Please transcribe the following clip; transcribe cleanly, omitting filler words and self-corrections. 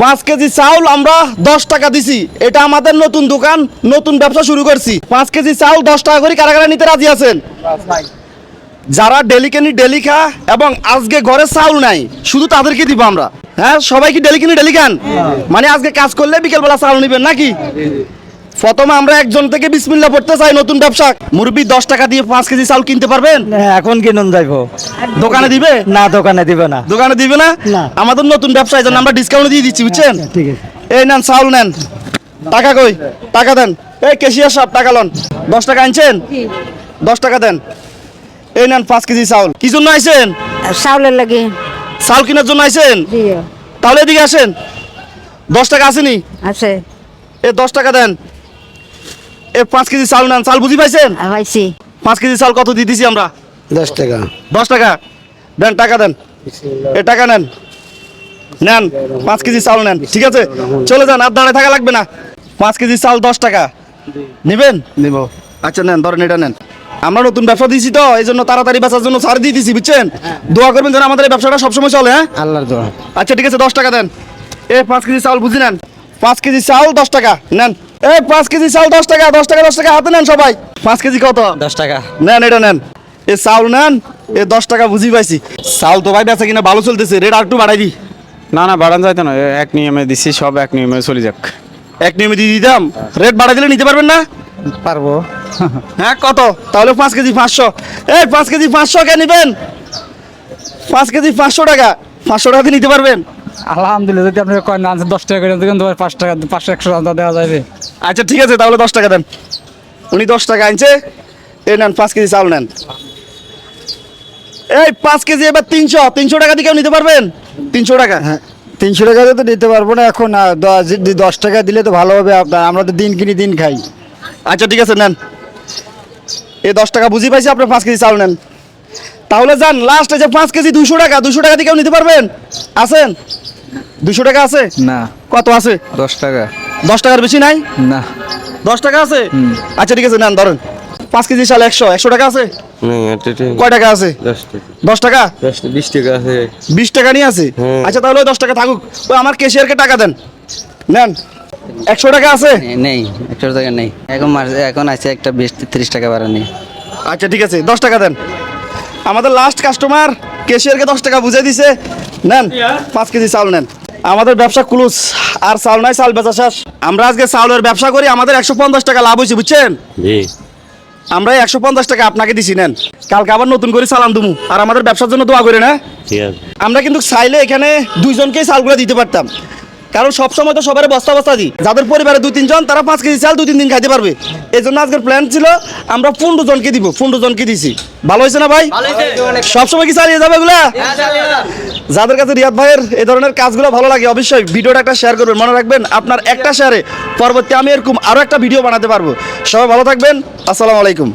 5 KG চাউল আমরা 10 টাকা দিছি। এটা আমাদের নতুন দোকান, নতুন ব্যবসা শুরু করছি। 5 কেজি চাউল 10 টাকা করে কারা কারা নিতে রাজি আছেন? যারা ডেলি কেনি ডেলি খা এবং আজকে ঘরে চাউল নাই শুধু তাদেরকে দিব আমরা। হ্যাঁ, সবাই কি ডেলি কিনি ডেলি খান? মানে আজকে কাজ করলে বিকেলবেলা চাউল নিবেন নাকি? প্রথমে আমরা একজন থেকে বিসমিল্লাহ পড়তে চাই। নতুন ব্যবসা মুরব্বি 10 টাকা দিয়ে 5 কেজি চাউল কিনতে পারবেন? এখন কিনুন যাইবো। দোকানে দিবে না, দোকানে দিবে না। দোকানে দিবে না? আমাদের নতুন ব্যবসা, এই জন্য আমরা ডিসকাউন্ট দিয়ে দিচ্ছি, বুঝছেন? ঠিক আছে, এই নেন চাউল নেন। টাকা কই? টাকা দেন। এই ক্যাশিয়ার সাহেব টাকা লন। 10 টাকা আনছেন? 10 টাকা দেন। এই নেন 5 কেজি চাউল। কি জন্য আইছেন? চাউলের লাগে। চাউল কেনার জন্য আইছেন? জি তাহলে এদিকে আসেন। 10 টাকা আসেনি? আছে। এই 10 টাকা দেন। এই 5 কেজি চাউল নেন। চাউল বুঝি পাইছেন? পাইছি। 5 কেজি চাউল কত দিয়ে দিছি আমরা? 10 টাকা। 10 টাকা দেন। টাকা দেন। এই টাকা নেন। নেন 5 কেজি চাউল নেন। ঠিক আছে, চলে যান, আর দাঁড়ায় থাকা লাগবে না। 5 কেজি চাউল 10 টাকা নিবেন? নিব। আচ্ছা নেন, ধরেন এটা নেন। আমরা নতুন ব্যবসা দিয়েছি তো, এই জন্য তাড়াতাড়ি বেচার জন্য ছাড় দিয়ে দিছি, বুঝছেন? দোয়া করবেন যেন আমাদের এই ব্যবসাটা সবসময় চলে। হ্যাঁ, আল্লাহর দোয়া। আচ্ছা ঠিক আছে, 10 টাকা দেন। এই 5 কেজি চাউল বুঝি নেন। 5 কেজি চাউল 10 টাকা নেন। এই 5 কেজি চাউল 10 টাকা, 10 টাকা 10 টাকা হাতে নেন সবাই। 5 কেজি কত? 10 টাকা। নেন, এটা নেন। এই চাউল নেন। এই 10 টাকা বুঝি পাইছি। চাউল তো ভাই বেচা কিনা ভালো চলতেছে, রেট আর একটু বাড়াই দি। না না, বাড়ান যাইতো না, এক নিয়মে দিছি, সব এক নিয়মে চলে যাক। এক নিয়মে দিয়ে দিতাম, রেট বাড়াই দিলে নিতে পারবেন না? পারবো। হ্যাঁ, কত তাহলে? 5 কেজি 500। এই 5 কেজি 500 কে নেবেন? 5 কেজি 500 টাকা। 500 টাকা দিয়ে নিতে পারবেন? আলহামদুলিল্লাহ, যদি আপনি কয়েন আনছেন 10 টাকা করে দিবেন, তোমার 5 টাকা 500 100 দেওয়া যাবে। আচ্ছা ঠিক আছে, তাহলে 10 টাকা দেন। উনি 10 টাকা আনছে। এই নেন 5 কেজি চাউল নেন। এই 5 কেজি এবার 300 টাকা দিয়ে কেউ নিতে পারবেন? 300 টাকা। হ্যাঁ, 300 টাকা তো দিতে পারবো না এখন। 10 টাকা দিলে তো ভালো হবে আপনার। আমরা তো দিন কিনি দিন খাই। আচ্ছা ঠিক আছে, নেন। এই 10 টাকা বুঝি পাইছি, আপনি 5 কেজি চাউল নেন। তাহলে যান, লাস্ট এই যে 5 কেজি 200 টাকা। 200 টাকা দিয়ে কেউ নিতে পারবেন? আছেন? 200 টাকা আছে? না, কত আছে? 10 টাকা। 10 টাকার বেশি নাই? না। 10 টাকা আছে? আচ্ছা ঠিক আছে, নেন ধরেন। 5 কেজি চাল 100 টাকা আছে? কয় টাকা আছে? 10 টাকা। 20 টাকা আছে। 20 টাকা নিয়ে আছে? আচ্ছা তাহলে ওই 10 টাকা থাকুক। ওই আমার ক্যাশিয়ারকে টাকা দেন। নেন। 100 টাকা আছে? নেই, 100 টাকা নেই এখন আছে একটা 20-30 টাকা বাড়ানি। আচ্ছা ঠিক আছে, 10 টাকা দেন। আমাদের লাস্ট কাস্টমার ক্যাশিয়ারকে 10 টাকা বুঝিয়ে দিছে। নেন 5 কেজি চাউল নেন। আমাদের ব্যবসা ক্লোজ, আর চাউল নাই, চাল বেচা শেষ। আমরা আজকে চাউলের ব্যবসা করি, আমাদের 150 টাকা লাভ হয়েছে, বুঝছেন? আমরা 150 টাকা আপনাকে দিছি, নেন। কালকে আবার নতুন করে চালান দুমু, আর আমাদের ব্যবসার জন্য দোয়া করে না। আমরা কিন্তু চাইলে এখানে 2 জনকেই চালগুলো দিতে পারতাম, কারণ সবসময় তো সবার বস্তা বস্তা দিই। যাদের পরিবারে 2-3 জন, তারা 5 কেজি চাল 2-3 দিন খাইতে পারবে। এই জন্য আজকের প্ল্যান ছিল আমরা 15 জনকে দিব। 15 জনকে দিছি। ভালো হয়েছে না ভাই? সবসময় কি চালিয়ে যাবে এগুলা? যাদের কাছে রিয়াদ ভাইয়ের এই ধরনের কাজগুলো ভালো লাগে, অবশ্যই ভিডিওটা একটা শেয়ার করবেন। মনে রাখবেন, আপনার একটা শেয়ারে পরবর্তী আমি এরকম আরো একটা ভিডিও বানাতে পারবো। সবাই ভালো থাকবেন। আসসালামু আলাইকুম।